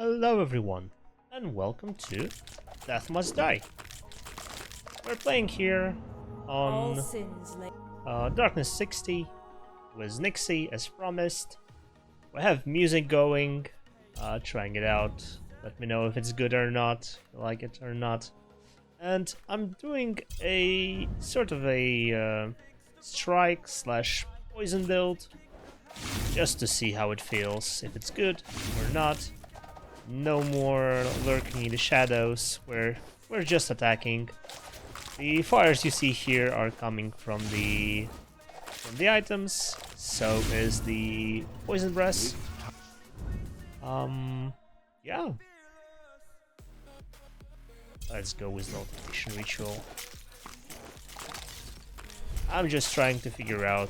Hello everyone, and welcome to Death Must Die. We're playing here on Darkness 60 with Nixie as promised. We have music going, trying it out. Let me know if it's good or not, if you like it or not. And I'm doing a sort of a strike slash poison build, just to see how it feels, if it's good or not. No more lurking in the shadows, we're just attacking. The fires you see here are coming from the items, so is the poison breath. Yeah. Let's go with the alteration ritual. I'm just trying to figure out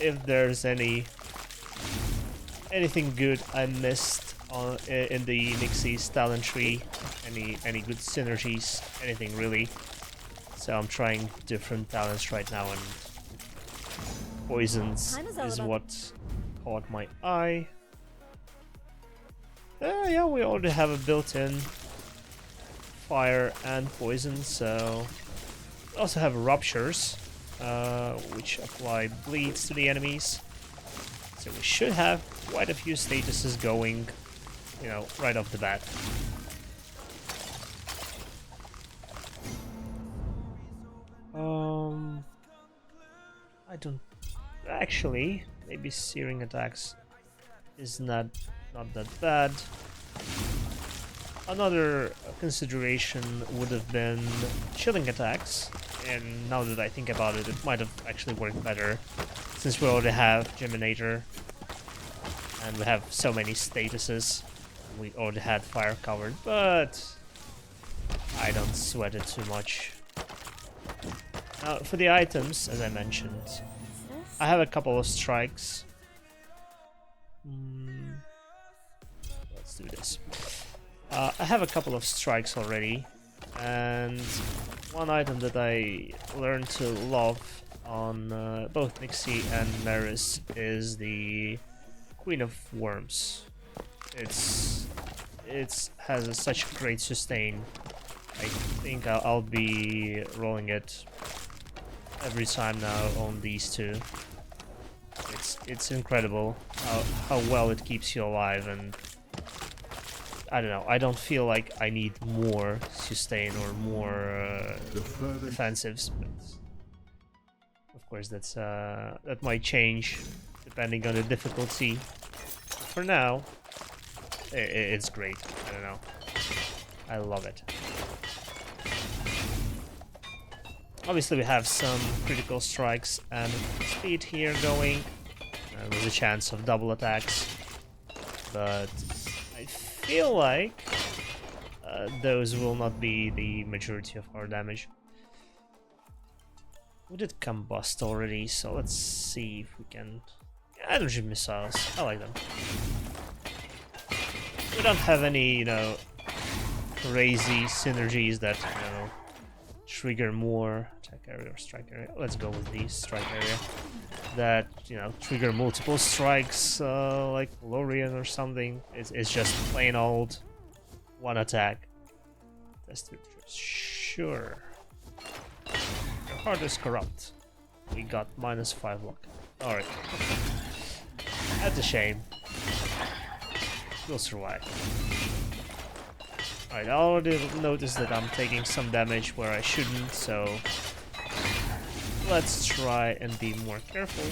if there's anything good I missed in the Nixie's talent tree, any good synergies, anything really. So I'm trying different talents right now, and poisons is what caught my eye. Yeah, we already have a built-in fire and poison, so we also have ruptures, which apply bleeds to the enemies. So we should have quite a few statuses going, you know, right off the bat. I don't actually. Maybe searing attacks is not that bad. Another consideration would have been chilling attacks, and now that I think about it, it might have actually worked better, since we already have Geminator and we have so many statuses. We already had fire covered, but I don't sweat it too much. Now, for the items, as I mentioned, I have a couple of strikes. Let's do this. I have a couple of strikes already, and one item that I learned to love on both Nixie and Maris is the Queen of Worms. It has such great sustain. I think I'll be rolling it every time now on these two. It's incredible how well it keeps you alive, and I don't know, I don't feel like I need more sustain or more defensives, but of course that might change depending on the difficulty. For now, it's great. I don't know, I love it. Obviously we have some critical strikes and speed here going, with a chance of double attacks, but I feel like those will not be the majority of our damage. We did combust already, so let's see if we can... energy missiles, I like them. We don't have any, you know, crazy synergies that, you know, trigger more attack area or strike area. Let's go with the strike area that, you know, trigger multiple strikes, like Lorien or something. It's just plain old one attack. Test sure. Your heart is corrupt. We got -5 luck. Alright. That's a shame. We'll survive. Alright, I already noticed that I'm taking some damage where I shouldn't, so let's try and be more careful.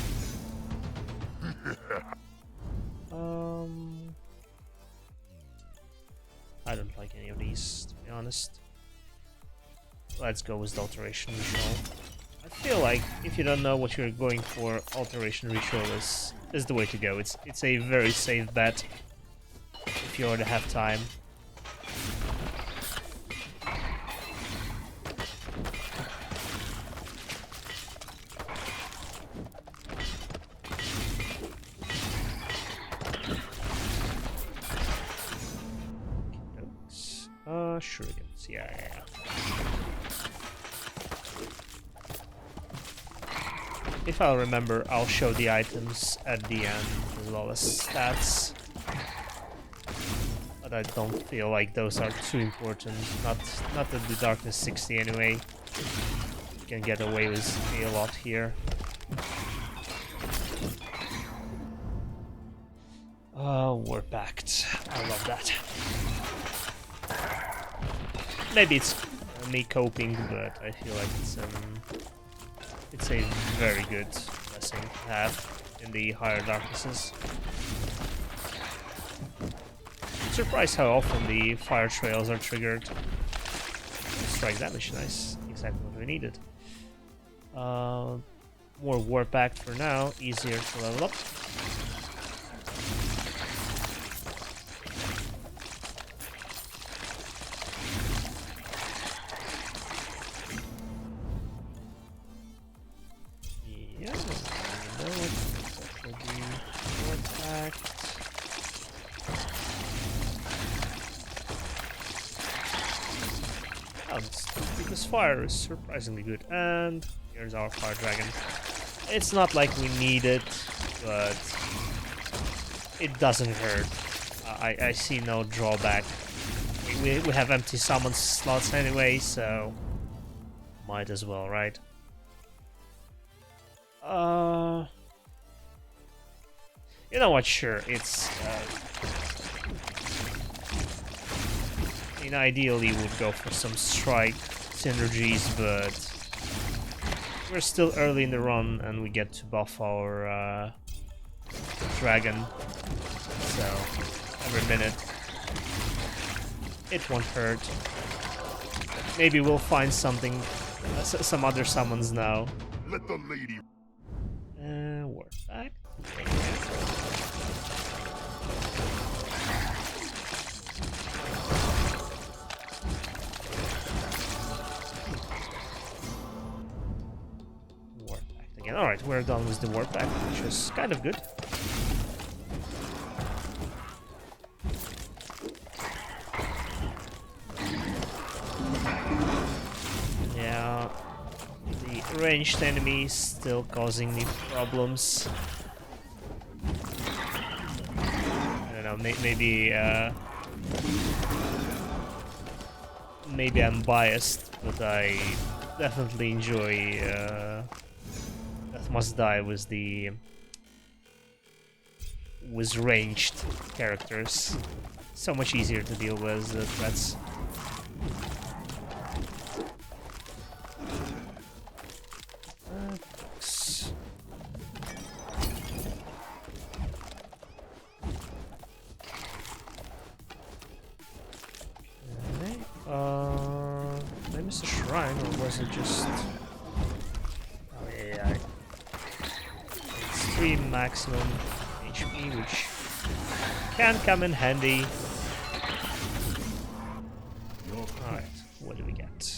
I don't like any of these, to be honest. Let's go with the alteration ritual. I feel like if you don't know what you're going for, alteration ritual is the way to go. It's a very safe bet if you already have time. Shurikens, yeah. If I'll remember, I'll show the items at the end as well as stats. but I don't feel like those are too important. Not at the darkness 60 anyway. You can get away with a lot here. We're packed. I love that. Maybe it's me coping, but I feel like it's a very good blessing to have in the higher darknesses. I'm surprised how often the fire trails are triggered. Strike damage, nice. Exactly what we needed. More war pact for now, easier to level up. Yeah, you know what will be war pact. This fire is surprisingly good, and here's our fire dragon. It's not like we need it, but it doesn't hurt. I see no drawback. We have empty summon slots anyway, so might as well, right? You know what? Sure, it's. Ideally, would go for some strike synergies, but we're still early in the run, and we get to buff our dragon. So every minute, it won't hurt. Maybe we'll find something, some other summons now. Let the lady. We're back. Alright, we're done with the war pack, which is kind of good. Yeah, the ranged enemies still causing me problems. I don't know, maybe I'm biased, but I definitely enjoy Must Die with ranged characters. So much easier to deal with the threats. Did I miss a shrine, or was it just? Oh yeah. 3 maximum HP, which can come in handy. Alright, what do we get?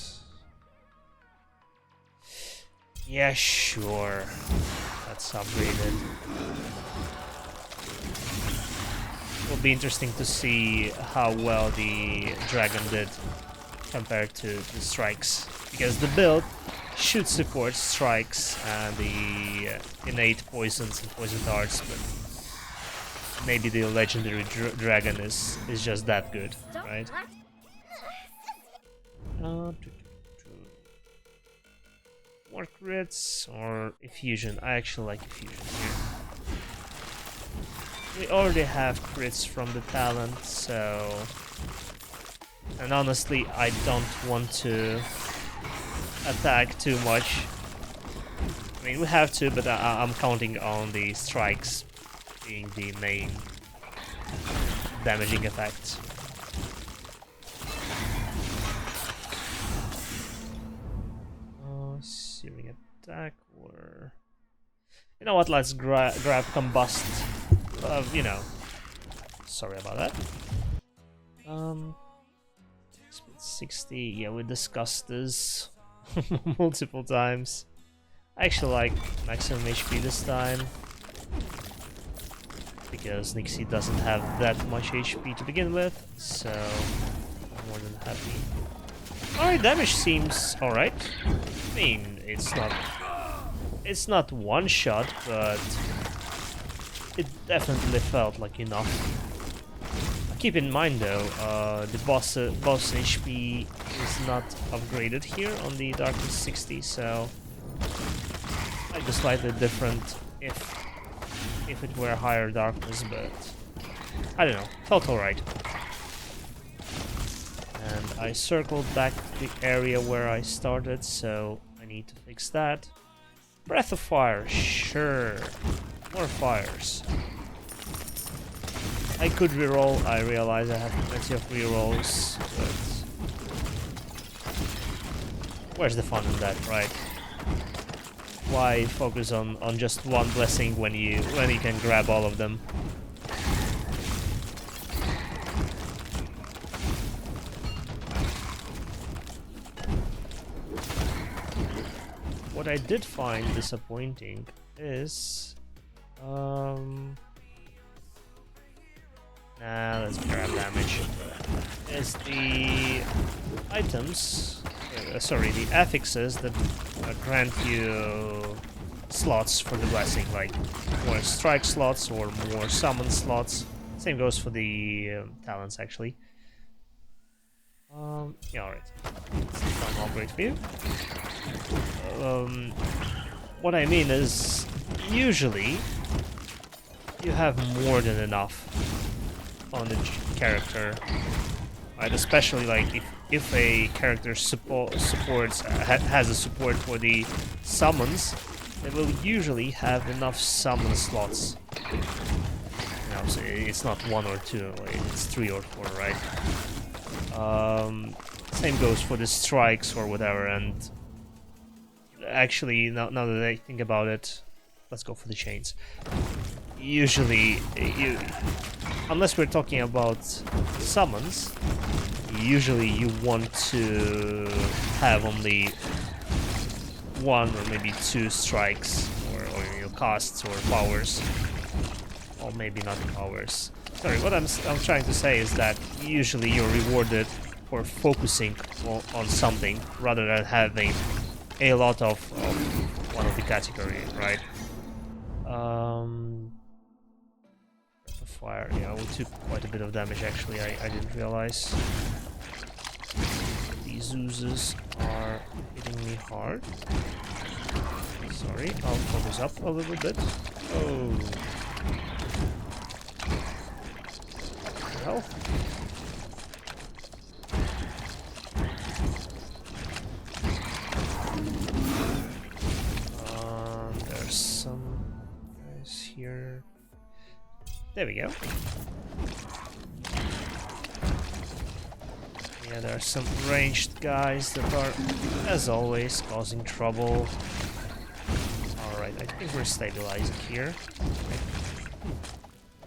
Yeah, sure. That's upgraded. Will be interesting to see how well the dragon did compared to the strikes, because the build should support strikes and the innate poisons and poison darts, but maybe the legendary dragon is just that good, right? More crits or effusion? I actually like effusion here. We already have crits from the talent, so... And honestly, I don't want to attack too much. I mean, we have to, but I'm counting on the strikes being the main damaging effect. Searing attack, or... You know what, let's grab combust. You know. Sorry about that. Speed 60, yeah, we discussed this multiple times. I actually like maximum HP this time, because Nixie doesn't have that much HP to begin with, so I'm more than happy. Alright, damage seems alright. I mean, it's not one shot, but it definitely felt like enough. keep in mind though, the boss HP is not upgraded here on the Darkness 60, so might be slightly different if it were higher darkness, but I don't know, felt alright. And I circled back to the area where I started, so I need to fix that. Breath of Fire, sure. More fires. I could reroll, I realize I have plenty of rerolls, but where's the fun in that, right? Why focus on just one blessing when you can grab all of them? What I did find disappointing is let's grab damage. Is the items, sorry, the affixes that grant you slots for the blessing, like more strike slots or more summon slots. Same goes for the talents, actually. Yeah, alright. It's not great for you. What I mean is, usually you have more than enough on the character, right? Especially like if a character has a support for the summons, they will usually have enough summon slots. You know, so it's not 1 or 2, it's 3 or 4, right? Same goes for the strikes or whatever. And actually, now that I think about it, let's go for the chains. Usually, unless we're talking about summons, usually you want to have only 1 or maybe 2 strikes, or your casts or powers, or maybe not powers. Sorry, what I'm trying to say is that usually you're rewarded for focusing on something rather than having a lot of one of the category, right? Fire, yeah, we took quite a bit of damage actually, I didn't realize. These oozes are hitting me hard. Sorry, I'll focus up a little bit. Oh. Well. There's some guys here. There we go. Yeah, there are some ranged guys that are, as always, causing trouble. Alright, I think we're stabilizing here.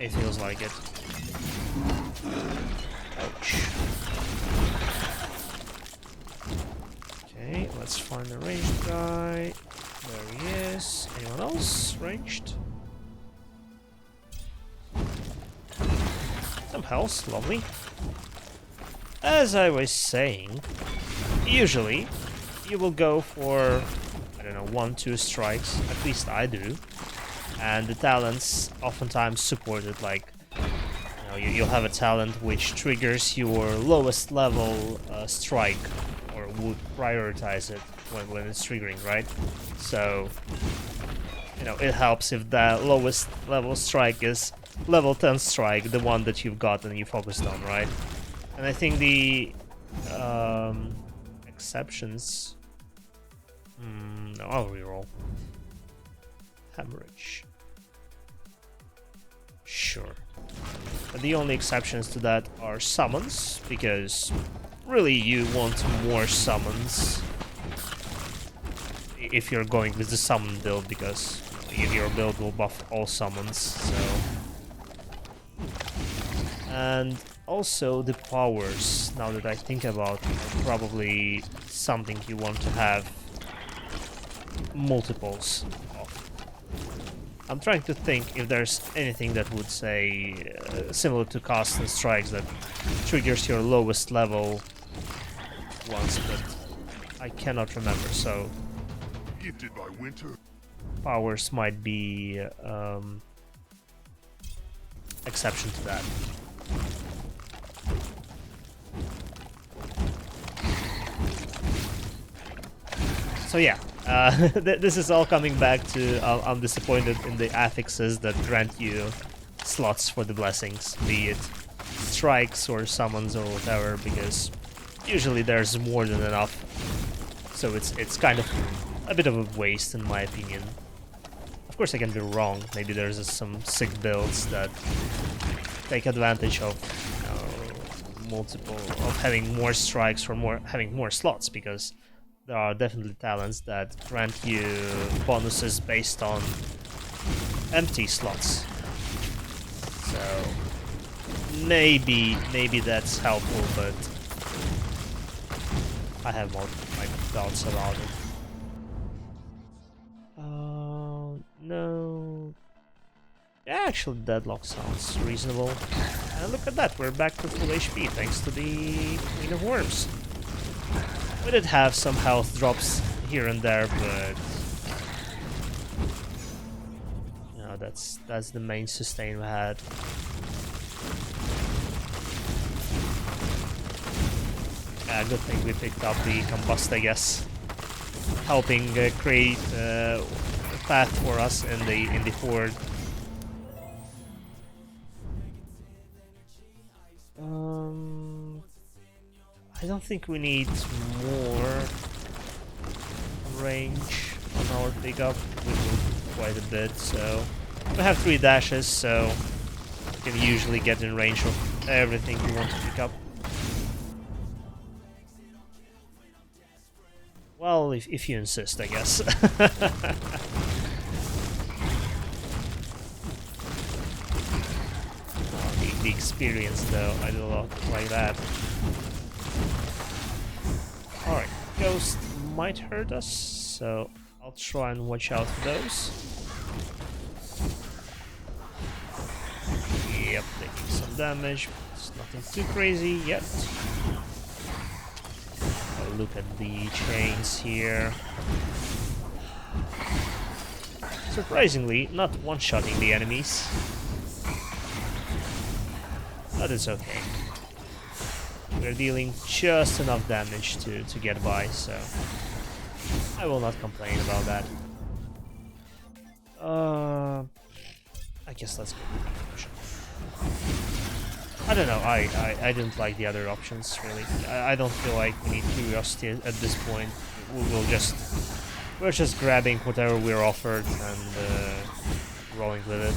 It feels like it. Ouch. Okay, let's find the ranged guy. There he is. Anyone else ranged? Some health, lovely. As I was saying, usually you will go for, I don't know, 1-2 strikes, at least I do, and the talents oftentimes support it, like, you know, you'll have a talent which triggers your lowest level strike, or would prioritize it when it's triggering, right? So, you know, it helps if the lowest level strike is level 10 strike, the one that you've got and you focused on, right? And I think the exceptions... no, I'll reroll. Hemorrhage. Sure. But the only exceptions to that are summons, because really you want more summons if you're going with the summon build, because your build will buff all summons, so... And also the powers, now that I think about it, are probably something you want to have multiples of. I'm trying to think if there's anything that would say, similar to casts and strikes, that triggers your lowest level once, but I cannot remember, so... Gifted by winter. Powers might be exception to that. So yeah, this is all coming back to I'm disappointed in the affixes that grant you slots for the blessings, be it strikes or summons or whatever, because usually there's more than enough. So it's kind of a bit of a waste in my opinion. Of course I can be wrong, maybe there's some sick builds that take advantage of having more strikes or having more slots, because there are definitely talents that grant you bonuses based on empty slots. So maybe that's helpful, but I have more my doubts about it. No. Yeah, actually, deadlock sounds reasonable. And look at that, we're back to full HP thanks to the Queen of Worms. We did have some health drops here and there, but you know, that's the main sustain we had. Yeah, good thing we picked up the combust, I guess, helping create a path for us in the horde. I don't think we need more range on our pickup. We moved quite a bit, so we have 3 dashes, so we can usually get in range of everything we want to pick up. Well, if you insist, I guess. The experience, though, I do not like that. Alright, Ghost might hurt us, so I'll try and watch out for those. Yep, taking some damage, but it's nothing too crazy yet. Oh, look at the chains here. Surprisingly, not one-shotting the enemies. But it's okay. We're dealing just enough damage to get by, so I will not complain about that. I guess let's go with the option. I don't know, I didn't like the other options, really. I don't feel like we need curiosity at this point. We're just grabbing whatever we're offered and rolling with it.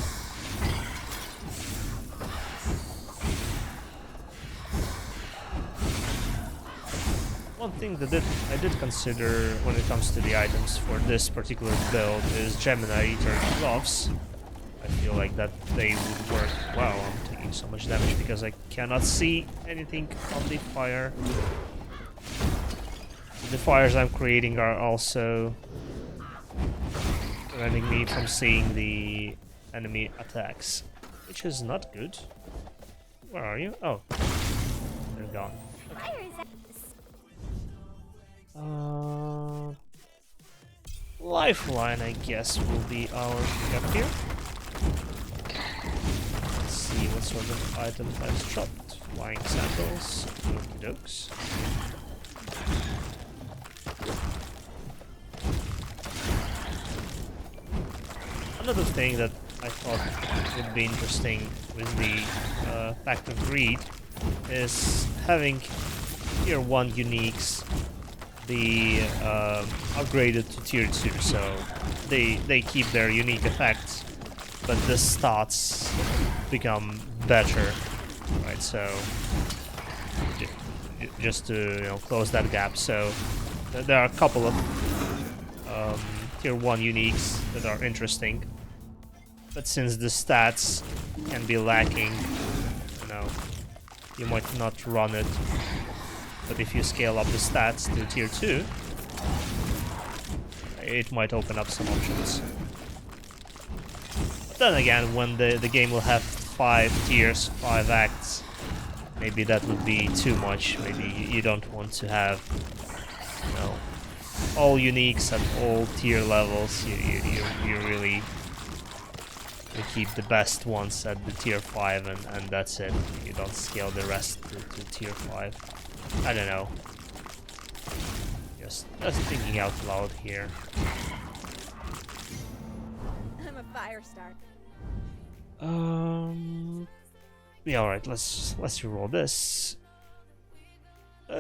One thing that I did consider when it comes to the items for this particular build is Gemini Eater gloves. I feel like that they would work. Wow, I'm taking so much damage because I cannot see anything on the fire. The fires I'm creating are also preventing me from seeing the enemy attacks, which is not good. Where are you? Oh, they're gone. Lifeline, I guess, will be our pickup here. Let's see what sort of item has dropped. Flying sandals, okie dokes. Another thing that I thought would be interesting with the Pact of Greed is having tier 1 uniques be upgraded to tier 2, so they keep their unique effects, but the stats become better, right? So just to close that gap. So there are a couple of tier 1 uniques that are interesting, but since the stats can be lacking, you might not run it. But if you scale up the stats to tier 2, it might open up some options. But then again, when the game will have 5 tiers, 5 acts, maybe that would be too much. Maybe you don't want to have, all uniques at all tier levels. You really keep the best ones at the tier 5 and that's it. You don't scale the rest to tier 5. I don't know. Just thinking out loud here. I'm a fire starter. Yeah, alright, let's reroll this.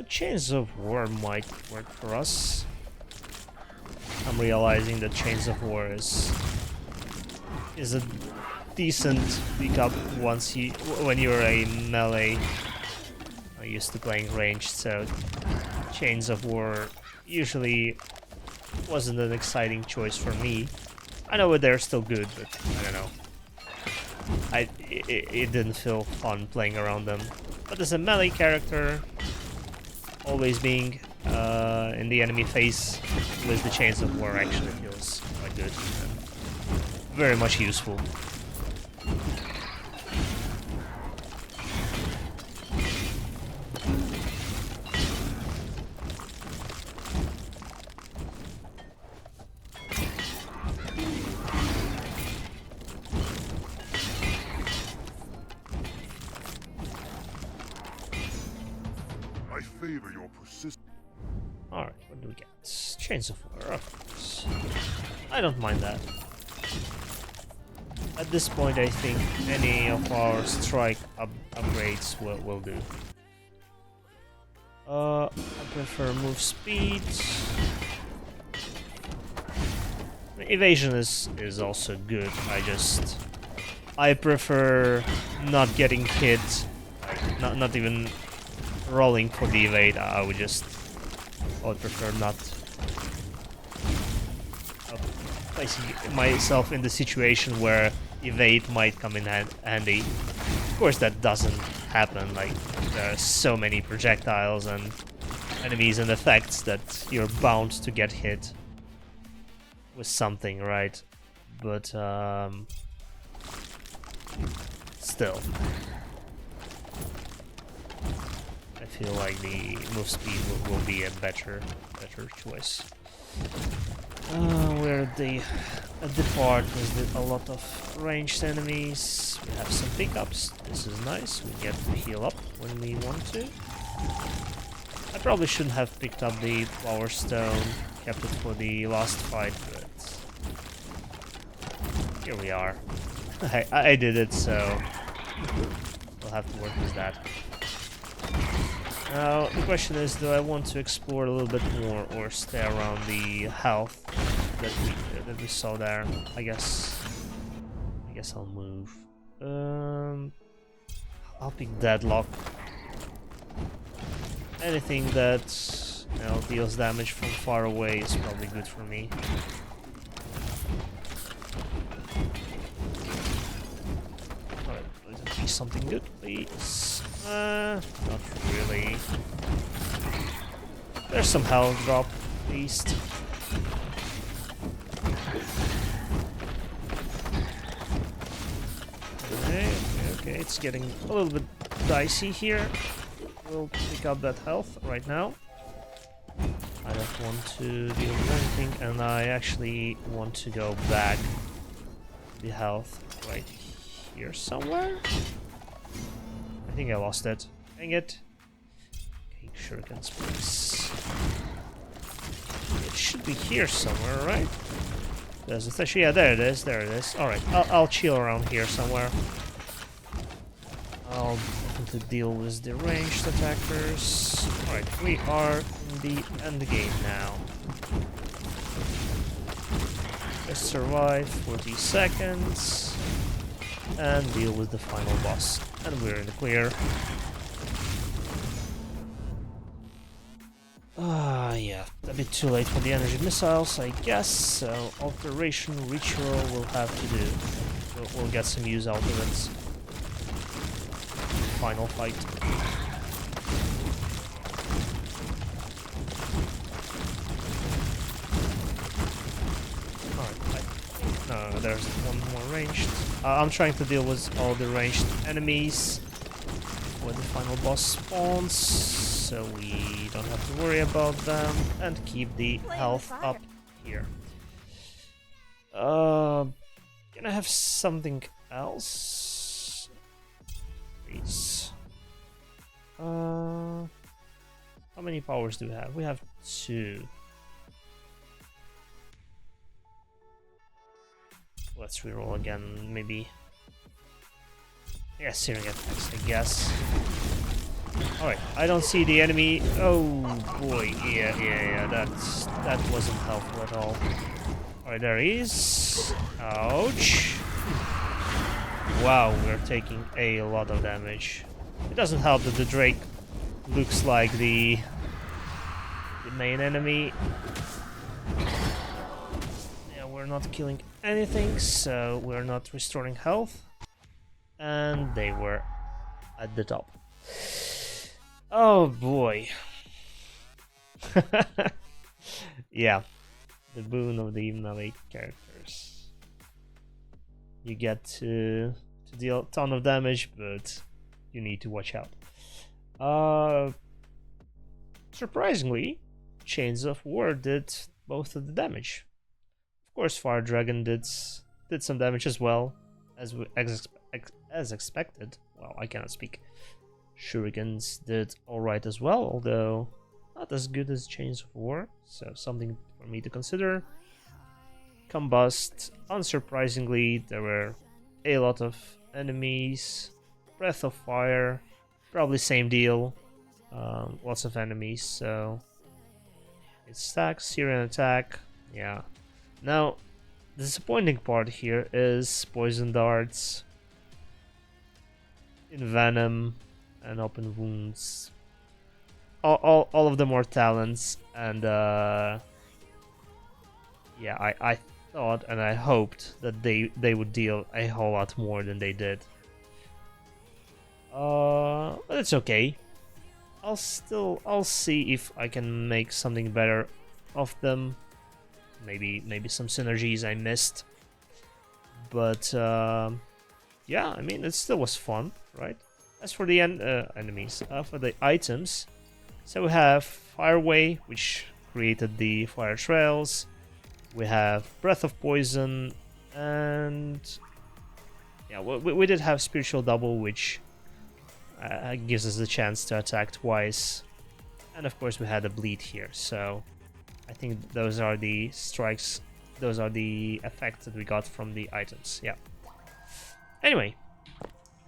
Chains of War might work for us. I'm realizing that Chains of War is a decent pickup when you're a melee. I'm used to playing ranged, so Chains of War usually wasn't an exciting choice for me. I know they're still good, but I don't know. It didn't feel fun playing around them. But as a melee character, always being in the enemy face with the Chains of War actually feels quite good and very much useful. I favor your persistence. Alright, what do we get? Chains of War, of course. I don't mind that. At this point, I think any of our strike upgrades will do. I prefer move speed. Evasion is also good. I prefer not getting hit, like not even rolling for the evade. I would prefer not placing myself in the situation where evade might come in handy. Of course, that doesn't happen. Like, there are so many projectiles and enemies and effects that you're bound to get hit with something, right? But still, I feel like the move speed will be a better choice. We're at the part with a lot of ranged enemies. We have some pickups. This is nice. We get to heal up when we want to. I probably shouldn't have picked up the Power Stone, kept it for the last fight, but here we are. I did it, so we'll have to work with that. Now, the question is, do I want to explore a little bit more or stay around the health that we saw there? I guess I'll move. I'll pick Deadlock. Anything that, you know, deals damage from far away is probably good for me. Alright, let it be something good, please. Not really. There's some health drop, at least. Okay, it's getting a little bit dicey here. We'll pick up that health right now. I don't want to deal with anything, and I actually want to go back the health right here somewhere. I think I lost it. Dang it. Okay, shurikens, please. It should be here somewhere, right? There's a statue. Yeah, there it is. There it is. Alright, I'll chill around here somewhere. I'll definitely deal with the ranged attackers. Alright, we are in the end game now. Let's survive 40 seconds and deal with the final boss. And we're in the clear. Yeah, a bit too late for the energy missiles, I guess, so alteration ritual will have to do. We'll get some use out of it. Final fight. Alright, no, there's one more ranged. I'm trying to deal with all the ranged enemies where the final boss spawns, so we don't have to worry about them, and keep the health up here. Can I have something else? Please. How many powers do we have? We have 2. let's reroll again, maybe. Yeah, searing attacks, I guess. Alright, I don't see the enemy. Oh boy, yeah, that wasn't helpful at all. Alright, there he is. Ouch. Wow, we're taking a lot of damage. It doesn't help that the Drake looks like the main enemy. Yeah, we're not killing anything, so we're not restoring health. And they were at the top. Oh boy. Yeah, the boon of the melee characters. You get to deal a ton of damage, but you need to watch out. Surprisingly, Chains of War did most of the damage. Of course, Fire Dragon did some damage as well, as expected. Well, I cannot speak. Shurikens did alright as well, although not as good as Chains of War, so something for me to consider. Combust, unsurprisingly, there were a lot of enemies. Breath of Fire, probably same deal. Lots of enemies, so it stacks. Syrian attack, yeah. Now, the disappointing part here is Poison Darts, Envenom, and Open Wounds. All of them are talents, and yeah, I thought and I hoped that they would deal a whole lot more than they did. But it's okay. I'll see if I can make something better of them. Maybe some synergies I missed. But yeah, I mean, it still was fun, right? As for the enemies, for the items, so we have Fireway, which created the fire trails. We have Breath of Poison, and yeah, we did have Spiritual Double, which gives us the chance to attack twice. And of course we had a bleed here, so I think those are the strikes, those are the effects that we got from the items, yeah. Anyway,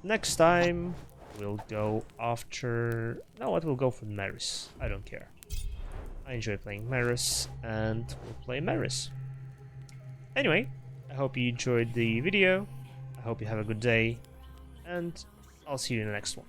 next time we'll go after... No, what, we'll go for Maris. I don't care. I enjoy playing Maris, and we'll play Maris. Anyway, I hope you enjoyed the video, I hope you have a good day, and I'll see you in the next one.